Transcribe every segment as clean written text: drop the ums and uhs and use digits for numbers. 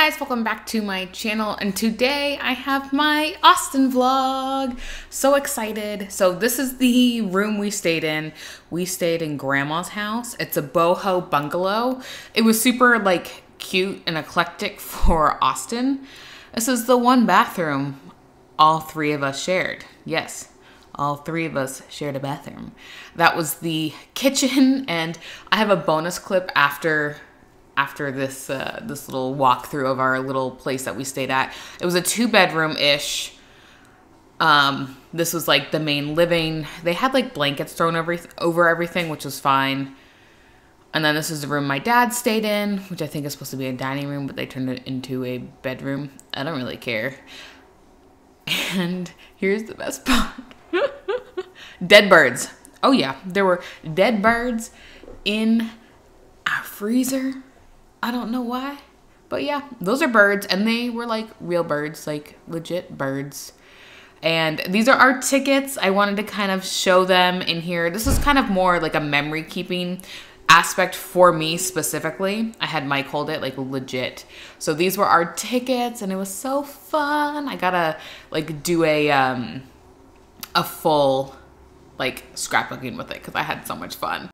guys, welcome back to my channel, and today I have my Austin vlog. So excited. So this is the room we stayed in. We stayed in grandma's house. It's a boho bungalow. It was super like cute and eclectic for Austin. This is the one bathroom all three of us shared. Yes, all three of us shared a bathroom. That was the kitchen, and I have a bonus clip after this this little walkthrough of our little place that we stayed at. It was a 2-bedroom-ish. This was like the main living. They had like blankets thrown over everything, which was fine. And then this is the room my dad stayed in, which I think is supposed to be a dining room, but they turned it into a bedroom. I don't really care. And here's the best part. Dead birds. Oh yeah, there were dead birds in our freezer. I don't know why, but yeah, those are birds, and they were like real birds, like legit birds. And these are our tickets. I wanted to kind of show them in here. This is kind of more like a memory keeping aspect for me specifically. I had Mike hold it like legit. So these were our tickets, and it was so fun. I gotta like do a full like scrapbooking with it because I had so much fun.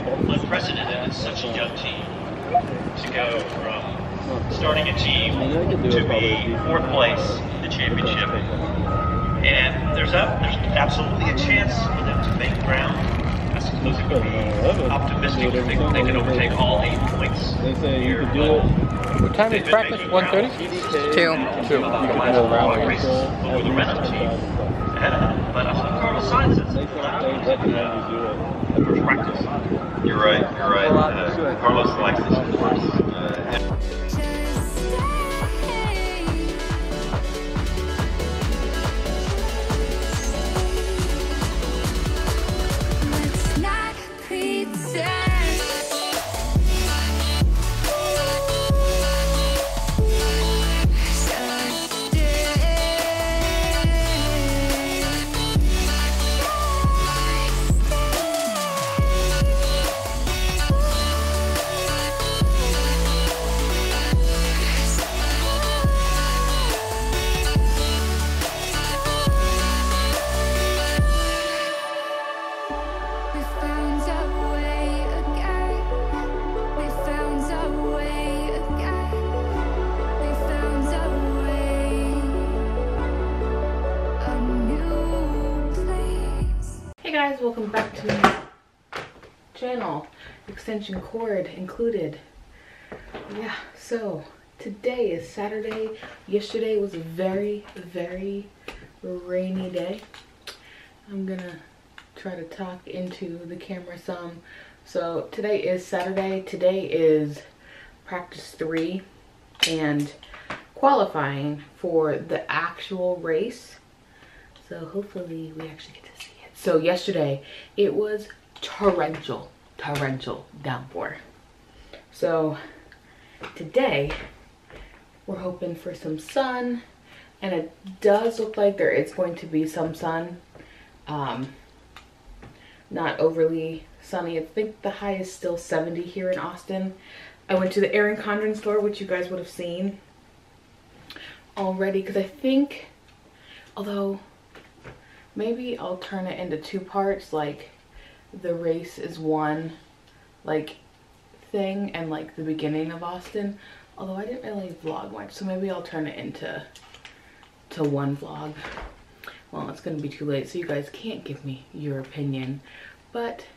Unprecedented, such a young team to go from starting a team to be 4th place in the championship. And there's absolutely a chance for them to make ground. Those are going to be optimistic to think they can overtake all 8 points. They say you here, could do it. What time is practice? 1:30? 2. Over the Renault team ahead of them. But I saw Carlos Sainz first practice. You're right. Carlos likes this course. Guys, welcome back to my channel. Extension cord included. Yeah, so today is Saturday. Yesterday was a very rainy day. I'm gonna try to talk into the camera some. So today is Saturday. Today is practice 3 and qualifying for the actual race. So hopefully we actually get to see it. So yesterday it was torrential downpour. So today we're hoping for some sun, and it does look like there is going to be some sun. Not overly sunny. I think the high is still 70 here in Austin. I went to the Erin Condren store, which you guys would have seen already, because I think, although maybe I'll turn it into 2 parts, like the race is one like thing and like the beginning of Austin, although I didn't really vlog much, so maybe I'll turn it into one vlog. Well, it's gonna be too late, so you guys can't give me your opinion, but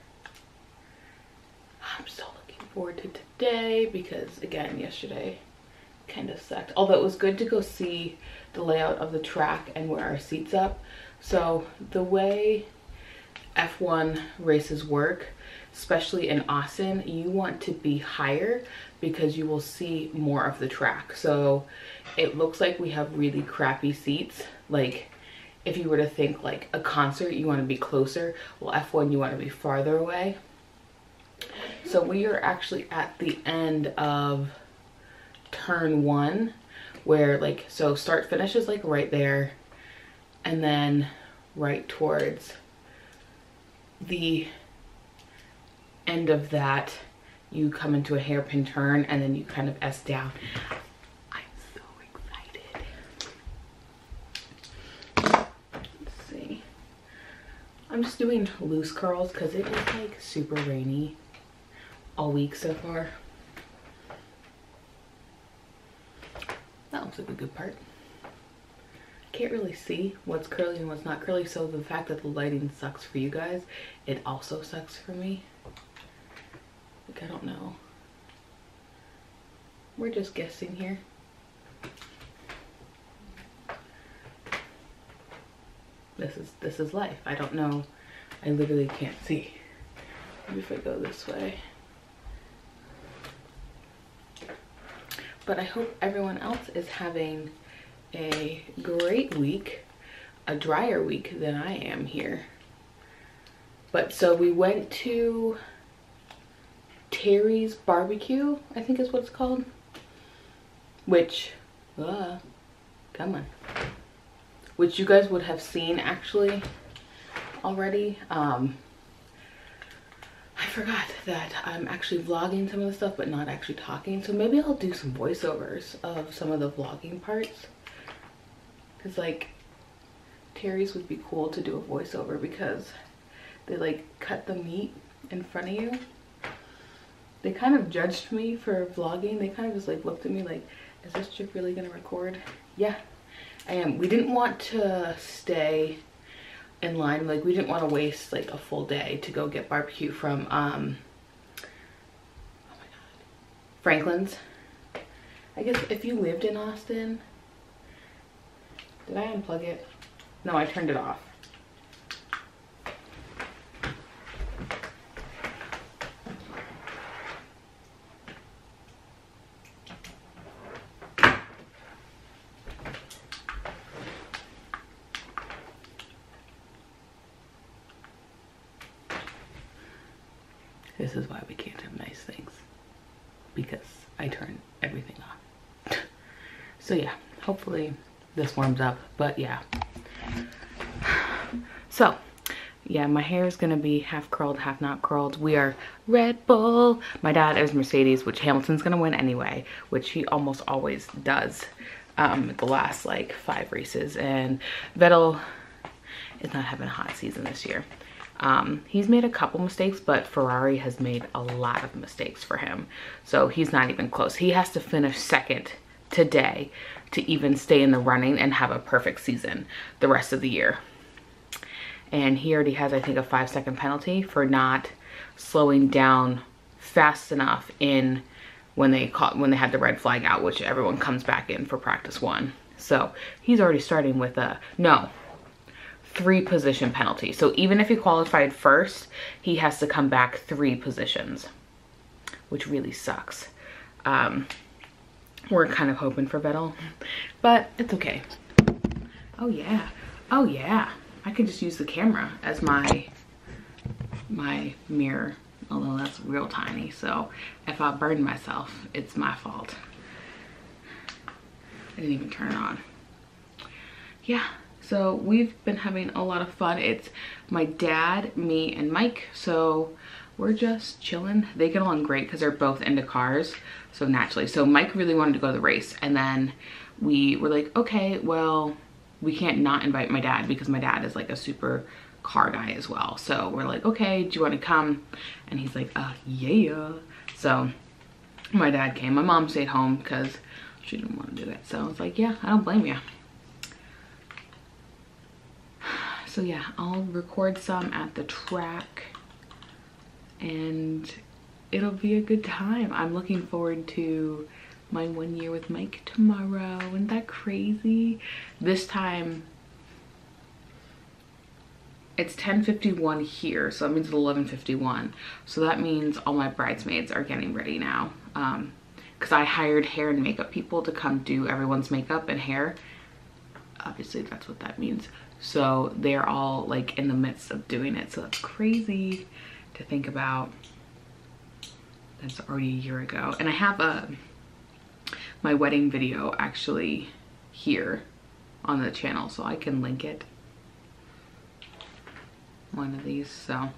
I'm so looking forward to today because, again, yesterday kind of sucked, although it was good to go see the layout of the track and where our seats up. So the way F1 races work, especially in Austin, you want to be higher because you will see more of the track. So it looks like we have really crappy seats. Like if you were to think like a concert, you want to be closer. Well, F1, you want to be farther away. So we are actually at the end of turn 1, where like, so start finish is like right there, and then right towards the end of that you come into a hairpin turn, and then you kind of S down. I'm so excited. Let's see, I'm just doing loose curls because it is like super rainy all week so far. That looks like a good part. Can't really see what's curly and what's not curly, so the fact that the lighting sucks for you guys, it also sucks for me. Like, I don't know. We're just guessing here. This is life. I don't know. I literally can't see. Maybe if I go this way. But I hope everyone else is having a great week, a drier week than I am here. But so we went to Terry's Barbecue, I think is what it's called, which, come on, which you guys would have seen actually already. I forgot that I'm actually vlogging some of the stuff but not actually talking, so maybe I'll do some voiceovers of some of the vlogging parts, because like Terry's would be cool to do a voiceover because they like cut the meat in front of you. They kind of judged me for vlogging. They kind of just like looked at me like, is this chick really gonna record? Yeah, I am. We didn't want to stay in line. Like, we didn't want to waste like a full day to go get barbecue from oh my god, Franklin's. I guess if you lived in Austin. Did I unplug it? No, I turned it off. This is why we can't have nice things, because I turn everything off. So yeah, hopefully this warms up, but yeah. So yeah, my hair is gonna be half curled, half not curled. We are Red Bull. My dad is Mercedes, which Hamilton's gonna win anyway, which he almost always does the last like 5 races. And Vettel is not having a hot season this year. He's made a couple mistakes, but Ferrari has made a lot of mistakes for him. So he's not even close. He has to finish second today to even stay in the running and have a perfect season the rest of the year. And he already has, I think, a 5-second penalty for not slowing down fast enough in when they had the red flag out, which everyone comes back in for practice 1. So he's already starting with a 3 position penalty. So even if he qualified first, he has to come back 3 positions, which really sucks. We're kind of hoping for Vettel, but it's okay. Oh yeah, oh yeah. I could just use the camera as my mirror, although that's real tiny. So if I burn myself, it's my fault. I didn't even turn it on. Yeah. So we've been having a lot of fun. It's my dad, me, and Mike. So we're just chilling. They get along great because they're both into cars. So naturally. So Mike really wanted to go to the race. And then we were like, okay, well, we can't not invite my dad because my dad is like a super car guy as well. So we're like, okay, do you want to come? And he's like, yeah. So my dad came. My mom stayed home because she didn't want to do it. So I was like, yeah, I don't blame you. So yeah, I'll record some at the track and it'll be a good time. I'm looking forward to my 1 year with Mike tomorrow. Isn't that crazy? This time it's 10:51 here, so that means it's 11:51. So that means all my bridesmaids are getting ready now. Because I hired hair and makeup people to come do everyone's makeup and hair. Obviously that's what that means. So they're all like in the midst of doing it. So that's crazy to think about. That's already a year ago. And I have my wedding video actually here on the channel, so I can link it. One of these. So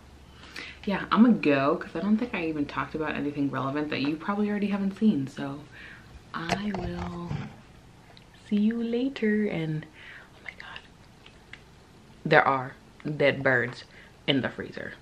yeah, I'm gonna go because I don't think I even talked about anything relevant that you probably already haven't seen. So I will see you later. And oh my god, there are dead birds in the freezer.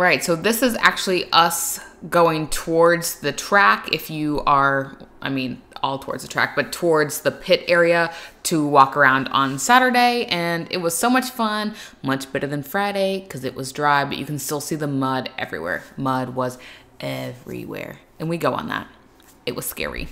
right, so this is actually us going towards the track. If you are, I mean, all towards the track, but towards the pit area to walk around on Saturday. And it was so much fun, much better than Friday because it was dry, but you can still see the mud everywhere. Mud was everywhere. And we go on that. It was scary.